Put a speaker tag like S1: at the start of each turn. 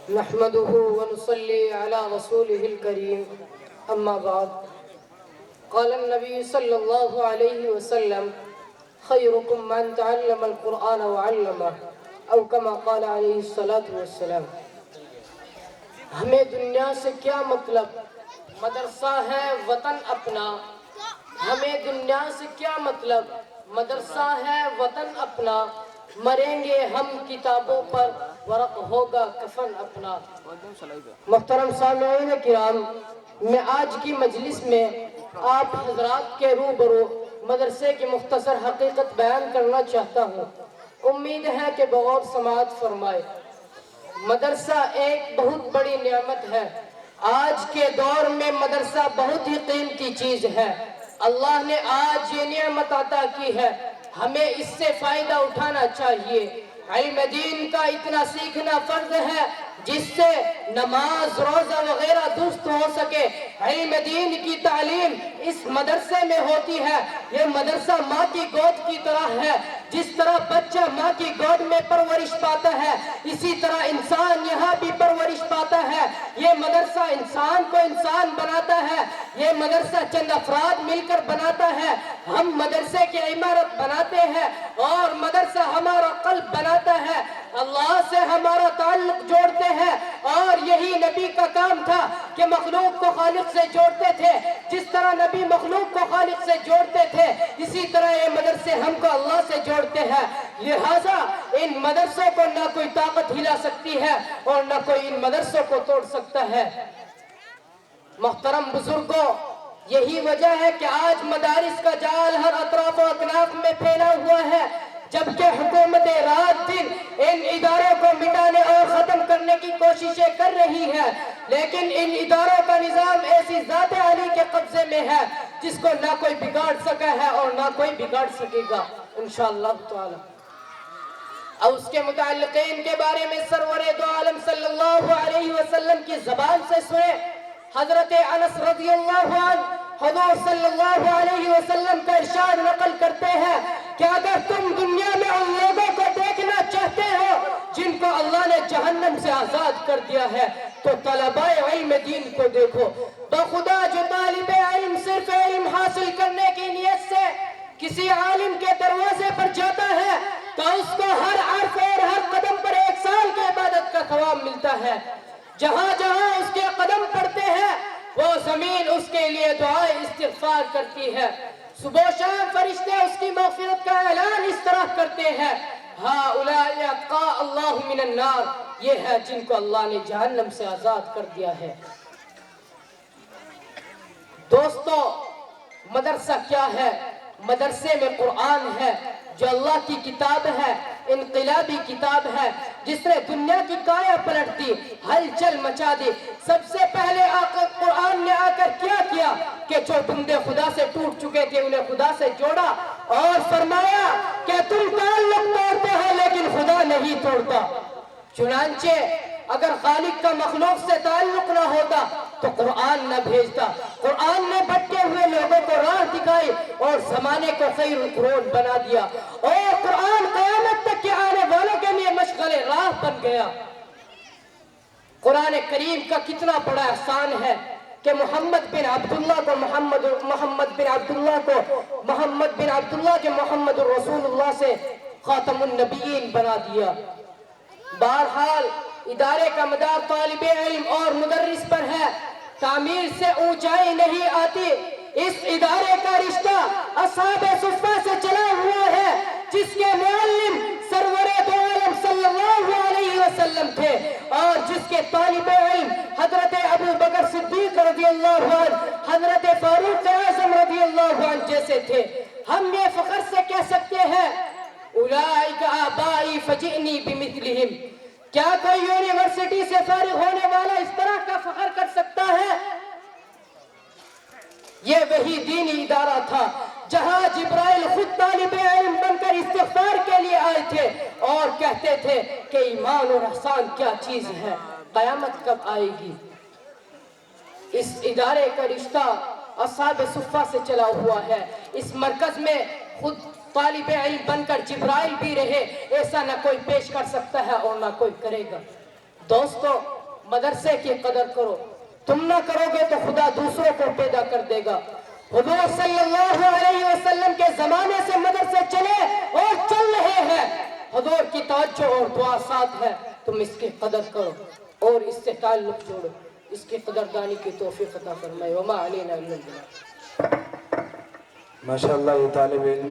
S1: نحمده ونصلي على رسوله الكريم أما بعد قال النبي صلى الله عليه وسلم خيركم من تعلم القرآن وعلمه أو كما قال عليه الصلاة والسلام. ہمیں دنیا سے کیا مطلب؟ مدرسہ ہے وطن اپنا. ہمیں دنیا سے کیا مطلب؟ مدرسہ ہے وطن اپنا. مریں گے ہم کتابوں پر ورق ہوگا کفن اپنا. محترم سامعین کرام، میں آج کی مجلس میں آپ حضرات کے روبرو مدرسے کی مختصر حقیقت بیان کرنا چاہتا ہوں. امید ہے کہ بغور سماعت فرمائے. مدرسہ ایک بہت بڑی نعمت ہے. آج کے دور میں مدرسہ بہت ہی قیمتی چیز ہے. اللہ نے آج یہ نعمت عطا کی ہے، ہمیں اس سے فائدہ اٹھانا چاہیے. علم دین کا اتنا سیکھنا فرض ہے جس سے نماز روزہ وغیرہ درست ہو سکے. علم دین کی تعلیم اس مدرسے میں ہوتی ہے. یہ مدرسہ ماں کی گود کی طرح ہے. جس طرح بچہ ماں کی گود میں پرورش پاتا ہے، اسی طرح انسان یہاں بھی پرورش پاتا ہے. یہ مدرسہ انسان کو انسان بناتا ہے. یہ مدرسہ چند افراد مل کر بناتا ہے. ہم مدرسے کی عمارت بناتے ہیں اور مدرسہ ہمارا قلب بناتا ہے. اللہ سے ہمارا تعلق جوڑتے ہیں اور یہی نبی کا کام تھا کہ مخلوق کو خالق سے جوڑتے تھے. جس طرح نبی مخلوق کو خالق سے جوڑتے تھے، اسی طرح یہ مدرسے ہم کو اللہ سے جوڑتے ہیں. لہٰذا ان مدرسوں کو نہ کوئی طاقت ہلا سکتی ہے اور نہ کوئی ان مدرسوں کو توڑ سکتا ہے. محترم بزرگوں، یہی وجہ ہے کہ آج مدارس کا جال ہر اطراف و اکناف میں پھیلا ہوا ہے، جبکہ حکومت رات دن ان اداروں کو مٹانے اور ختم کرنے کی کوششیں کر رہی ہے. لیکن ان اداروں کا نظام ایسی ذات عالی کے قبضے میں ہے جس کو نہ کوئی بگاڑ سکا ہے اور نہ کوئی بگاڑ سکے گا انشاءاللہ تعالی. اور اس کے متعلقین کے بارے میں سرور دو عالم صلی اللہ علیہ وسلم کی زبان سے سنیں. حضرت انس رضی اللہ عنہ حضور صلی اللہ علیہ وسلم کا ارشاد نقل کرتے ہیں کہ اگر تم دنیا میں ان لوگوں کو دیکھنا چاہتے ہو جن کو اللہ نے جہنم سے آزاد کر دیا ہے تو طلباء علم دین کو دیکھو. بخدا جو طالب علم صرف علم حاصل کرنے کی نیت سے کسی عالم کے دروازے پر جاتا ہے تو اس کو ہر حرف اور ہر قدم پر 1 سال کی عبادت کا ثواب ملتا ہے. جہاں جہاں اس کے قدم پڑتے ہیں وہ زمین اس کے لیے دعائے استغفار کرتی ہے. صبح و شام فرشتے اس کی مغفرت کا اعلان اس طرح کرتے ہیں، ہؤلاء اتقاء اللہ من النار، یہ ہے جن کو اللہ نے جہنم سے آزاد کر دیا ہے. دوستو، مدرسہ کیا ہے؟ مدرسے میں قرآن ہے جو اللہ کی کتاب ہے، انقلابی کتاب ہے جس نے دنیا کی کایا پلٹ دی، ہلچل مچا دی. سب سے پہلے قرآن نے آ کر کیا کیا کہ جو بندے خدا سے ٹوٹ چکے تھے انہیں خدا سے جوڑا اور فرمایا کہ تم تعلق توڑتے ہو لیکن خدا نہیں توڑتا. چنانچہ اگر خالق کا مخلوق سے تعلق نہ ہوتا تو قرآن نہ بھیجتا. قرآن نے بھٹکے ہوئے لوگوں کو راہ دکھائی اور زمانے کو خیر القرون بنا دیا اور قرآن قیامت تک کے آنے والوں کے لیے مشغل راہ بن گیا. قرآن کریم کا کتنا بڑا احسان ہے کہ محمد بن عبداللہ کے محمد الرسول اللہ سے خاتم النبیین بنا دیا. بہرحال ادارے کا مدار طالب علم اور مدرس پر ہے. تعمیر سے اونچائی نہیں آتی. اس ادارے کا رشتہ اصحاب صفہ سے چلا ہوا ہے جس کے معلم سرور دو عالم صلی اللہ علیہ وسلم تھے اور جس کے طالب علم حضرت ابو بکر صدیق رضی اللہ عنہ، حضرت فاروق اعظم رضی اللہ عنہ جیسے تھے. ہم یہ فخر سے کہہ سکتے ہیں اولئک آبائی فجئنی بمثلہم. کیا کوئی یونیورسٹی سے فارغ ہونے والا اس طرح کا فخر کر سکتا ہے؟ یہ وہی دینی ادارہ تھا جہاں جبرائیل خود طالب علم بن کر استغفار کے لیے آئے تھے اور کہتے تھے کہ ایمان اور احسان کیا چیز ہے، قیامت کب آئے گی. اس ادارے کا رشتہ اصحاب صفہ سے چلا ہوا ہے. اس مرکز میں خود طالب علم بن کر جبرائیل بھی رہے، ایسا نہ کوئی پیش کر سکتا ہے اور نہ کوئی کرے گا. دوستوں مدرسے کی قدر کرو، تم نہ کرو گے تو خدا دوسروں کو پیدا کر دے گا۔ حضور صلی اللہ علیہ وسلم کے زمانے سے مدرسے چلے اور چل رہے ہیں، حضور کی توجہ اور دعا ساتھ ہے، تم اس کی قدر کرو اور اس سے تعلق جوڑو، اس کی قدردانی کی توفیق عطا فرمائے۔ وما علینا الا البلاغ۔
S2: ماشاءاللہ یہ طالب علم